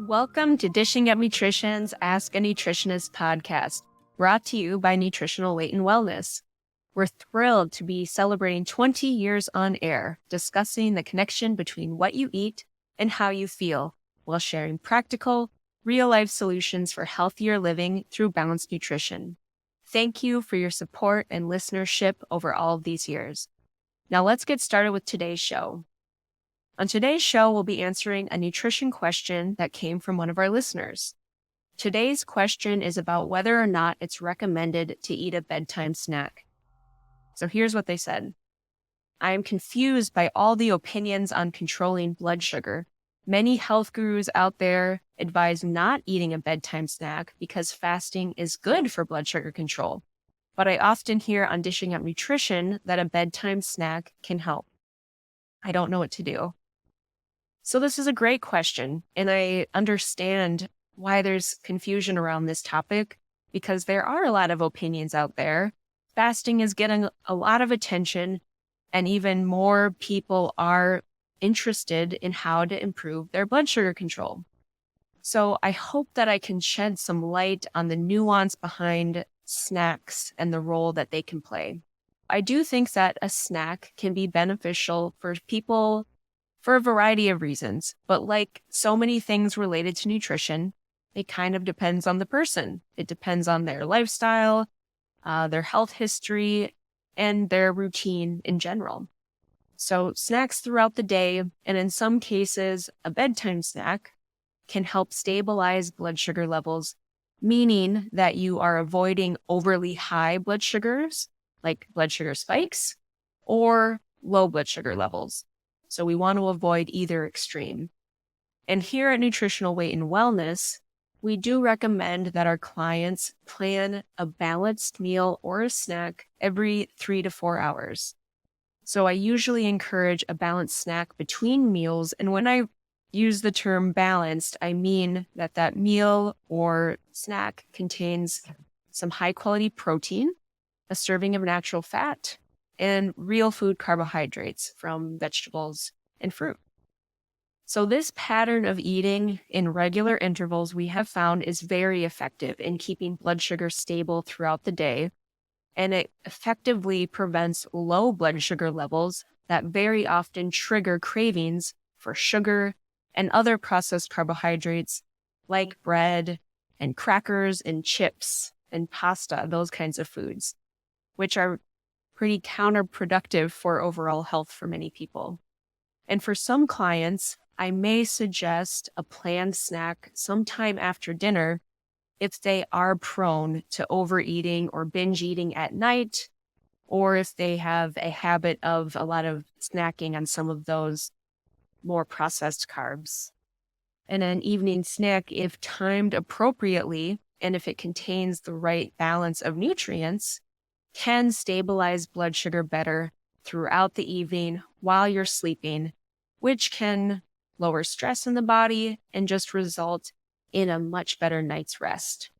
Welcome to Dishing Up Nutrition's Ask a Nutritionist podcast, brought to you by Nutritional Weight and Wellness. We're thrilled to be celebrating 20 years on air, discussing the connection between what you eat and how you feel, while sharing practical, real-life solutions for healthier living through balanced nutrition. Thank you for your support and listenership over all of these years. Now let's get started with today's show. On today's show, we'll be answering a nutrition question that came from one of our listeners. Today's question is about whether or not it's recommended to eat a bedtime snack. So here's what they said. I am confused by all the opinions on controlling blood sugar. Many health gurus out there advise not eating a bedtime snack because fasting is good for blood sugar control. But I often hear on Dishing Up Nutrition that a bedtime snack can help. I don't know what to do. So this is a great question, and I understand why there's confusion around this topic because there are a lot of opinions out there. Fasting is getting a lot of attention, and even more people are interested in how to improve their blood sugar control. So I hope that I can shed some light on the nuance behind snacks and the role that they can play. I do think that a snack can be beneficial for people for a variety of reasons, but like so many things related to nutrition, it kind of depends on the person. It depends on their lifestyle, their health history, and their routine in general. So snacks throughout the day, and in some cases, a bedtime snack can help stabilize blood sugar levels, meaning that you are avoiding overly high blood sugars, like blood sugar spikes, or low blood sugar levels. So we want to avoid either extreme. And here at Nutritional Weight and Wellness, we do recommend that our clients plan a balanced meal or a snack every 3 to 4 hours. So I usually encourage a balanced snack between meals. And when I use the term balanced, I mean that meal or snack contains some high quality protein, a serving of natural fat, and real food carbohydrates from vegetables and fruit. So this pattern of eating in regular intervals we have found is very effective in keeping blood sugar stable throughout the day, and it effectively prevents low blood sugar levels that very often trigger cravings for sugar and other processed carbohydrates like bread and crackers and chips and pasta, those kinds of foods, which are pretty counterproductive for overall health for many people. And for some clients, I may suggest a planned snack sometime after dinner if they are prone to overeating or binge eating at night, or if they have a habit of a lot of snacking on some of those more processed carbs. And an evening snack, if timed appropriately, and if it contains the right balance of nutrients, can stabilize blood sugar better throughout the evening while you're sleeping, which can lower stress in the body and just result in a much better night's rest.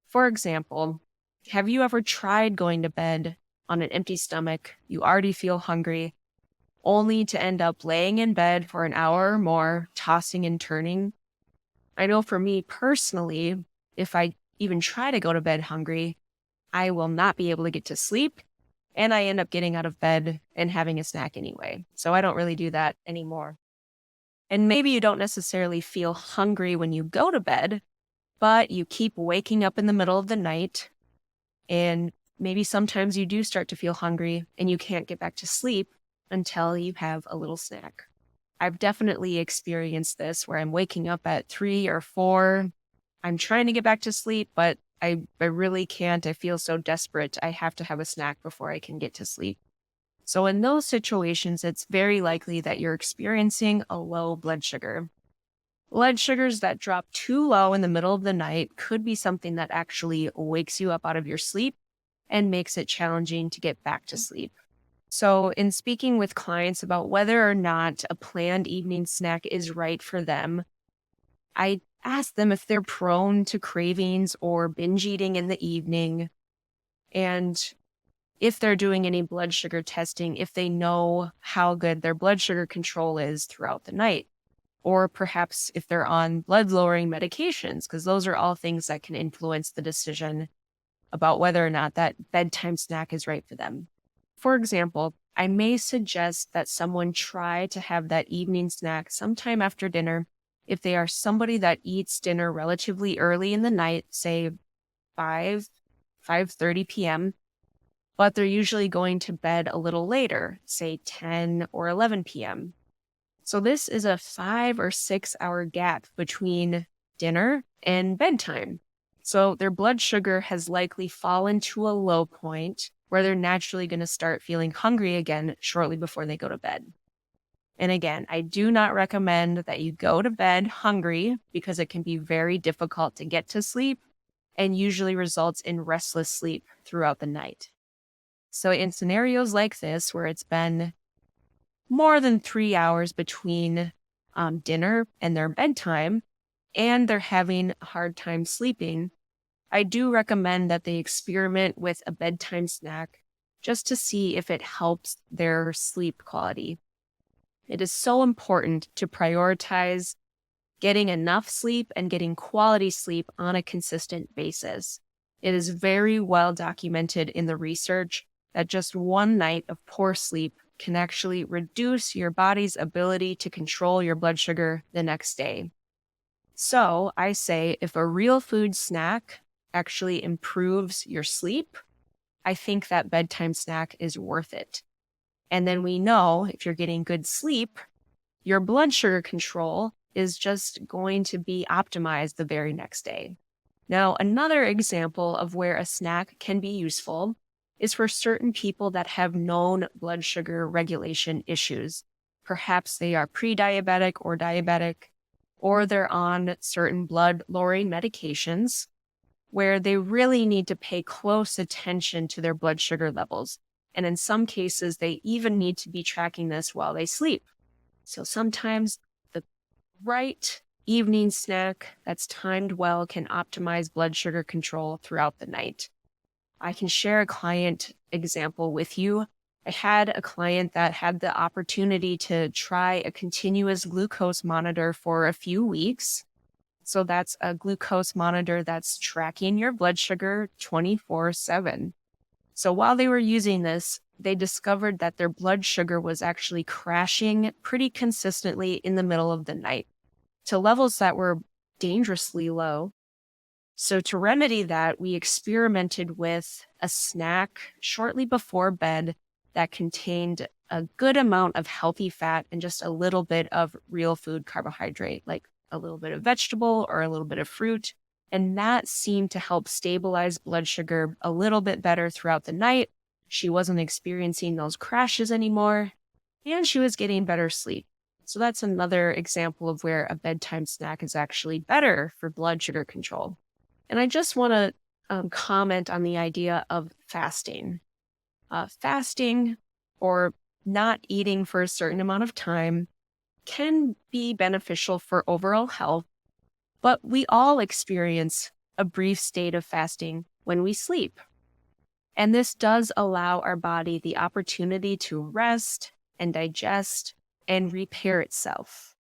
For example, have you ever tried going to bed on an empty stomach, you already feel hungry, only to end up laying in bed for an hour or more, tossing and turning? I know for me personally, if I even try to go to bed hungry, I will not be able to get to sleep, and I end up getting out of bed and having a snack anyway. So I don't really do that anymore. And maybe you don't necessarily feel hungry when you go to bed, but you keep waking up in the middle of the night, and maybe sometimes you do start to feel hungry and you can't get back to sleep until you have a little snack. I've definitely experienced this where I'm waking up at 3 or 4. I'm trying to get back to sleep, but I really can't. I feel so desperate. I have to have a snack before I can get to sleep. So in those situations, it's very likely that you're experiencing a low blood sugar. Blood sugars that drop too low in the middle of the night could be something that actually wakes you up out of your sleep and makes it challenging to get back to sleep. So in speaking with clients about whether or not a planned evening snack is right for them, I ask them if they're prone to cravings or binge eating in the evening, and if they're doing any blood sugar testing, if they know how good their blood sugar control is throughout the night. or perhaps if they're on blood-lowering medications, because those are all things that can influence the decision about whether or not that bedtime snack is right for them. For example, I may suggest that someone try to have that evening snack sometime after dinner if they are somebody that eats dinner relatively early in the night, say 5, 5:30 p.m., but they're usually going to bed a little later, say 10 or 11 p.m. So this is a 5 or 6 hour gap between dinner and bedtime. So their blood sugar has likely fallen to a low point where they're naturally going to start feeling hungry again shortly before they go to bed. And again, I do not recommend that you go to bed hungry because it can be very difficult to get to sleep and usually results in restless sleep throughout the night. So in scenarios like this, where it's been more than 3 hours between dinner and their bedtime, and they're having a hard time sleeping, I do recommend that they experiment with a bedtime snack just to see if it helps their sleep quality. It is so important to prioritize getting enough sleep and getting quality sleep on a consistent basis. It is very well documented in the research that just one night of poor sleep can actually reduce your body's ability to control your blood sugar the next day. So I say if a real food snack actually improves your sleep, I think that bedtime snack is worth it. And then we know if you're getting good sleep, your blood sugar control is just going to be optimized the very next day. Now, another example of where a snack can be useful is for certain people that have known blood sugar regulation issues. Perhaps they are pre-diabetic or diabetic, or they're on certain blood-lowering medications where they really need to pay close attention to their blood sugar levels. And in some cases, they even need to be tracking this while they sleep. So sometimes the right evening snack that's timed well can optimize blood sugar control throughout the night. I can share a client example with you. I had a client that had the opportunity to try a continuous glucose monitor for a few weeks. So that's a glucose monitor that's tracking your blood sugar 24/7. So while they were using this, they discovered that their blood sugar was actually crashing pretty consistently in the middle of the night to levels that were dangerously low. So to remedy that, we experimented with a snack shortly before bed that contained a good amount of healthy fat and just a little bit of real food carbohydrate, like a little bit of vegetable or a little bit of fruit. And that seemed to help stabilize blood sugar a little bit better throughout the night. She wasn't experiencing those crashes anymore, and she was getting better sleep. So that's another example of where a bedtime snack is actually better for blood sugar control. And I just want to comment on the idea of fasting. Fasting or not eating for a certain amount of time can be beneficial for overall health, but we all experience a brief state of fasting when we sleep. And this does allow our body the opportunity to rest and digest and repair itself.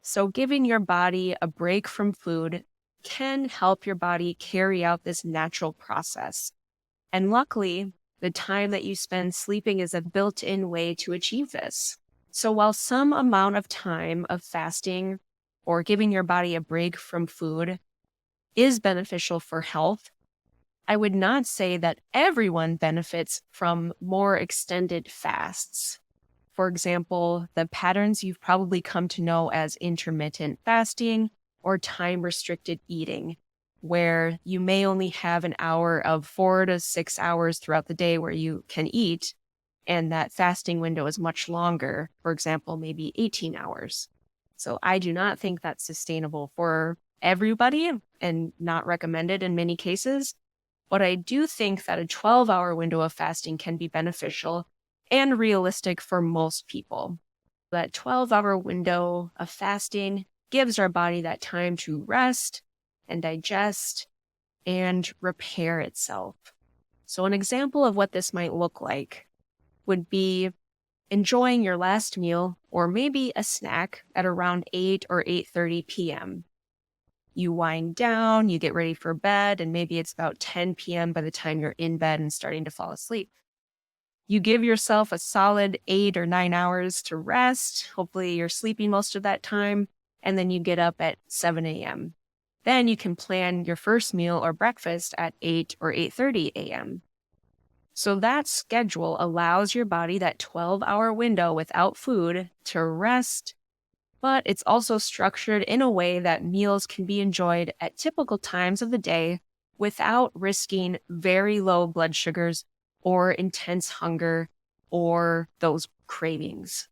So giving your body a break from food can help your body carry out this natural process. And luckily, the time that you spend sleeping is a built-in way to achieve this. So while some amount of time of fasting or giving your body a break from food is beneficial for health, I would not say that everyone benefits from more extended fasts. For example, the patterns you've probably come to know as intermittent fasting or time-restricted eating, where you may only have an hour of 4 to 6 hours throughout the day where you can eat, and that fasting window is much longer, for example, maybe 18 hours. So I do not think that's sustainable for everybody and not recommended in many cases. But I do think that a 12-hour window of fasting can be beneficial and realistic for most people. That 12-hour window of fasting gives our body that time to rest and digest and repair itself. So an example of what this might look like would be enjoying your last meal or maybe a snack at around 8 or 8:30 p.m. You wind down, you get ready for bed, and maybe it's about 10 p.m. by the time you're in bed and starting to fall asleep. You give yourself a solid 8 or 9 hours to rest. Hopefully, you're sleeping most of that time, and then you get up at 7 a.m. Then you can plan your first meal or breakfast at 8 or 8:30 a.m. So that schedule allows your body that 12-hour window without food to rest, but it's also structured in a way that meals can be enjoyed at typical times of the day without risking very low blood sugars or intense hunger or those cravings.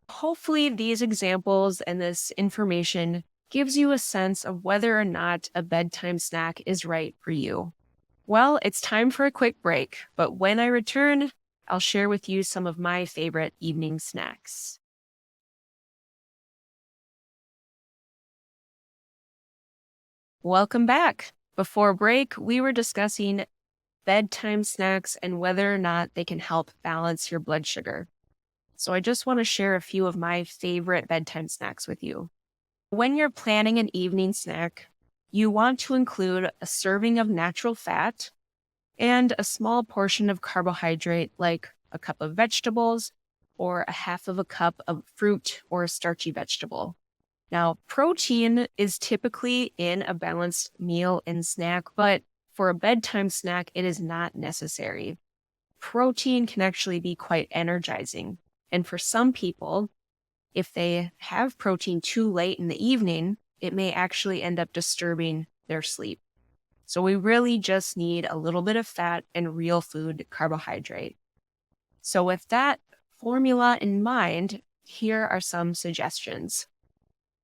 Hopefully, these examples and this information gives you a sense of whether or not a bedtime snack is right for you. Well, it's time for a quick break, but when I return, I'll share with you some of my favorite evening snacks. Welcome back. Before break, we were discussing bedtime snacks and whether or not they can help balance your blood sugar. So I just want to share a few of my favorite bedtime snacks with you. When you're planning an evening snack, you want to include a serving of natural fat and a small portion of carbohydrate like a cup of vegetables or a half of a cup of fruit or a starchy vegetable. Now, protein is typically in a balanced meal and snack, but for a bedtime snack, it is not necessary. Protein can actually be quite energizing. And for some people, if they have protein too late in the evening, it may actually end up disturbing their sleep. So we really just need a little bit of fat and real food carbohydrate. So with that formula in mind, here are some suggestions.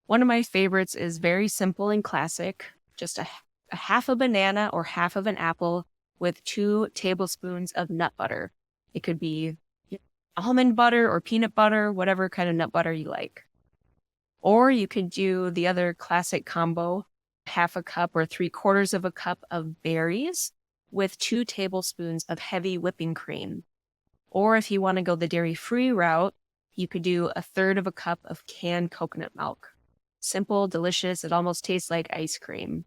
One of my favorites is very simple and classic, just a half a banana or half of an apple with 2 tablespoons of nut butter. It could be almond butter or peanut butter, whatever kind of nut butter you like. Or you could do the other classic combo, half a cup or 3/4 of a cup of berries with 2 tablespoons of heavy whipping cream. Or if you want to go the dairy-free route, you could do 1/3 of a cup of canned coconut milk. Simple, delicious, it almost tastes like ice cream.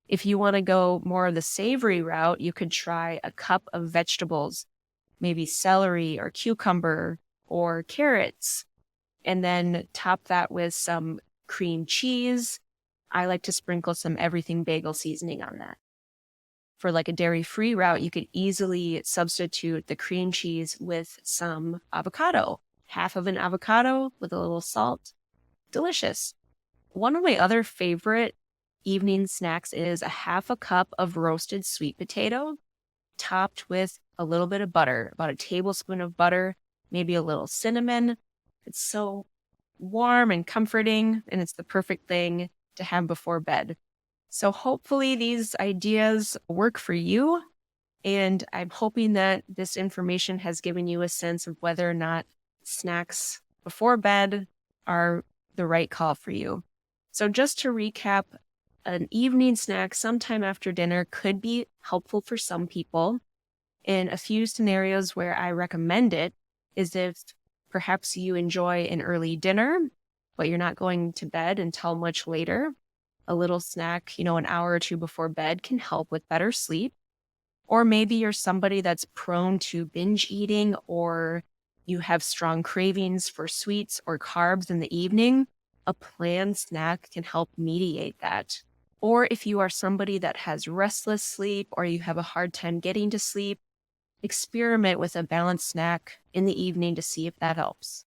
If you want to go more of the savory route, you could try a cup of vegetables, maybe celery or cucumber or carrots, and then top that with some cream cheese. I like to sprinkle some everything bagel seasoning on that. For like a dairy-free route, you could easily substitute the cream cheese with some avocado. Half of an avocado with a little salt. Delicious. One of my other favorite evening snacks is a half a cup of roasted sweet potato topped with a little bit of butter, about a tablespoon of butter, maybe a little cinnamon. It's so warm and comforting, and it's the perfect thing to have before bed. So hopefully these ideas work for you, and I'm hoping that this information has given you a sense of whether or not snacks before bed are the right call for you. So just to recap, an evening snack sometime after dinner could be helpful for some people. In a few scenarios where I recommend it is if perhaps you enjoy an early dinner, but you're not going to bed until much later. A little snack, an hour or two before bed can help with better sleep. Or maybe you're somebody that's prone to binge eating, or you have strong cravings for sweets or carbs in the evening. A planned snack can help mediate that. Or if you are somebody that has restless sleep or you have a hard time getting to sleep, experiment with a balanced snack in the evening to see if that helps.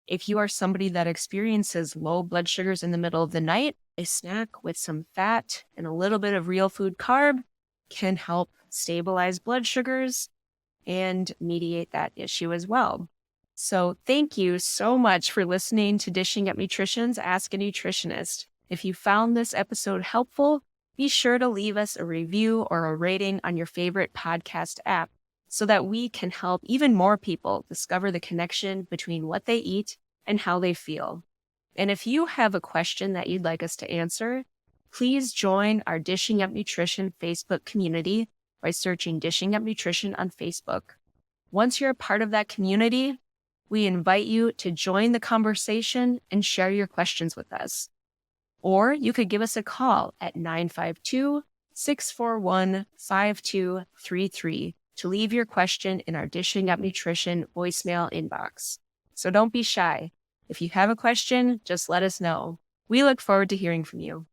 If you are somebody that experiences low blood sugars in the middle of the night, a snack with some fat and a little bit of real food carb can help stabilize blood sugars and mediate that issue as well. So thank you so much for listening to Dishing Up Nutrition's Ask a Nutritionist. If you found this episode helpful, be sure to leave us a review or a rating on your favorite podcast app so that we can help even more people discover the connection between what they eat and how they feel. And if you have a question that you'd like us to answer, please join our Dishing Up Nutrition Facebook community by searching Dishing Up Nutrition on Facebook. Once you're a part of that community, We invite you to join the conversation and share your questions with us. Or you could give us a call at 952-641-5233 to leave your question in our Dishing Up Nutrition voicemail inbox. So don't be shy. If you have a question, just let us know. We look forward to hearing from you.